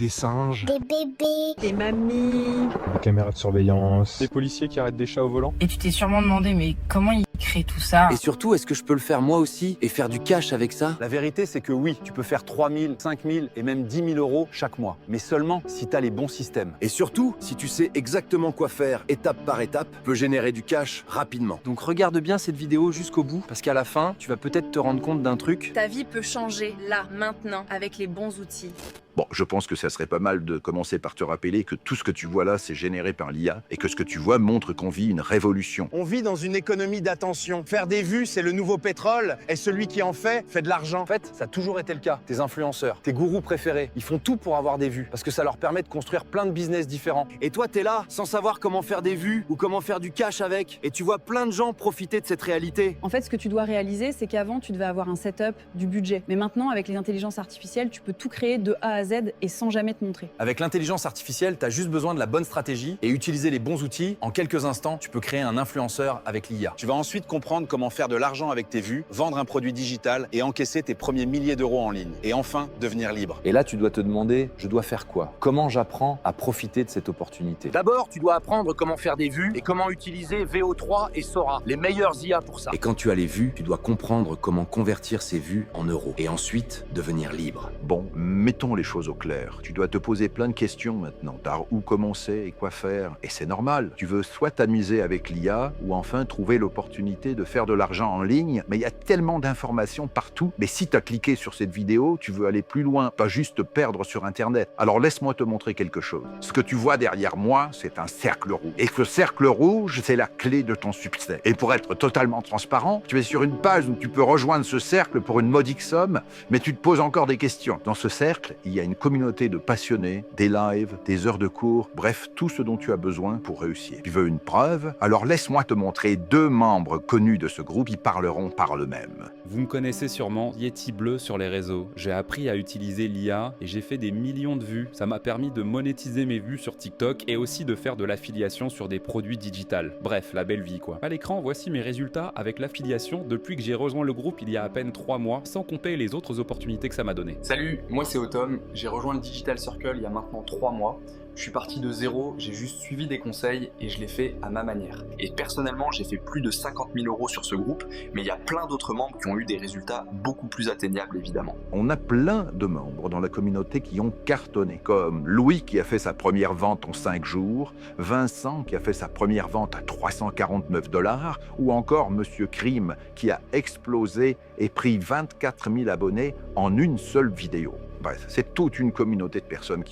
des singes, Des bébés. Des mamies. Des caméras de surveillance. Des policiers qui arrêtent des chats au volant. Et tu t'es sûrement demandé, mais comment il crée tout ça? Et surtout, est-ce que je peux le faire moi aussi et faire du cash avec ça? La vérité, c'est que oui, tu peux faire 3 000, 5 000 et même 10 000 euros chaque mois. Mais seulement si tu as les bons systèmes. Et surtout, si tu sais exactement quoi faire étape par étape, peut générer du cash rapidement. Donc regarde bien cette vidéo jusqu'au bout, parce qu'à la fin, tu vas peut-être te rendre compte d'un truc. Ta vie peut changer là, maintenant, avec les bons outils. Bon, je pense que ça serait pas mal de commencer par te rappeler que tout ce que tu vois là, c'est généré par l'IA et que ce que tu vois montre qu'on vit une révolution. On vit dans une économie d'attention. Faire des vues, c'est le nouveau pétrole et celui qui en fait de l'argent. En fait, ça a toujours été le cas. Tes influenceurs, tes gourous préférés, ils font tout pour avoir des vues parce que ça leur permet de construire plein de business différents. Et toi, t'es là, sans savoir comment faire des vues ou comment faire du cash avec. Et tu vois plein de gens profiter de cette réalité. En fait, ce que tu dois réaliser, c'est qu'avant, tu devais avoir un setup, du budget. Mais maintenant, avec les intelligences artificielles, tu peux tout créer de A à Z et sans jamais te montrer. Avec l'intelligence artificielle, t'as juste besoin de la bonne stratégie et utiliser les bons outils. En quelques instants, tu peux créer un influenceur avec l'IA. Tu vas ensuite comprendre comment faire de l'argent avec tes vues, vendre un produit digital et encaisser tes premiers milliers d'euros en ligne. Et enfin, devenir libre. Et là, tu dois te demander, je dois faire quoi? Comment j'apprends à profiter de cette opportunité? D'abord, tu dois apprendre comment faire des vues et comment utiliser VO3 et Sora, les meilleurs IA pour ça. Et quand tu as les vues, tu dois comprendre comment convertir ces vues en euros. Et ensuite, devenir libre. Bon, mettons les choses au clair. Tu dois te poser plein de questions maintenant. Par où commencer et quoi faire? Et c'est normal. Tu veux soit t'amuser avec l'IA ou enfin trouver l'opportunité de faire de l'argent en ligne. Mais il y a tellement d'informations partout. Mais si tu as cliqué sur cette vidéo, tu veux aller plus loin, pas juste te perdre sur Internet. Alors laisse-moi te montrer quelque chose. Ce que tu vois derrière moi, c'est un cercle rouge. Et ce cercle rouge, c'est la clé de ton succès. Et pour être totalement transparent, tu es sur une page où tu peux rejoindre ce cercle pour une modique somme, mais tu te poses encore des questions. Dans ce cercle, il y a une communauté de passionnés, des lives, des heures de cours, bref, tout ce dont tu as besoin pour réussir. Tu veux une preuve? Alors laisse-moi te montrer 2 membres connus de ce groupe qui parleront par eux-mêmes. Vous me connaissez sûrement, Yeti Bleu sur les réseaux. J'ai appris à utiliser l'IA et j'ai fait des millions de vues. Ça m'a permis de monétiser mes vues sur TikTok et aussi de faire de l'affiliation sur des produits digitales. Bref, la belle vie quoi. À l'écran, voici mes résultats avec l'affiliation depuis que j'ai rejoint le groupe il y a à peine 3 mois, sans compter les autres opportunités que ça m'a donné. Salut, moi c'est Autumn, j'ai rejoint le Digital Circle il y a maintenant 3 mois. Je suis parti de zéro, j'ai juste suivi des conseils et je l'ai fait à ma manière. Et personnellement, j'ai fait plus de 50 000 euros sur ce groupe, mais il y a plein d'autres membres qui ont eu des résultats beaucoup plus atteignables évidemment. On a plein de membres dans la communauté qui ont cartonné, comme Louis qui a fait sa première vente en 5 jours, Vincent qui a fait sa première vente à 349 $, ou encore Monsieur Crime qui a explosé et pris 24 000 abonnés en une seule vidéo. Bref, c'est toute une communauté de personnes qui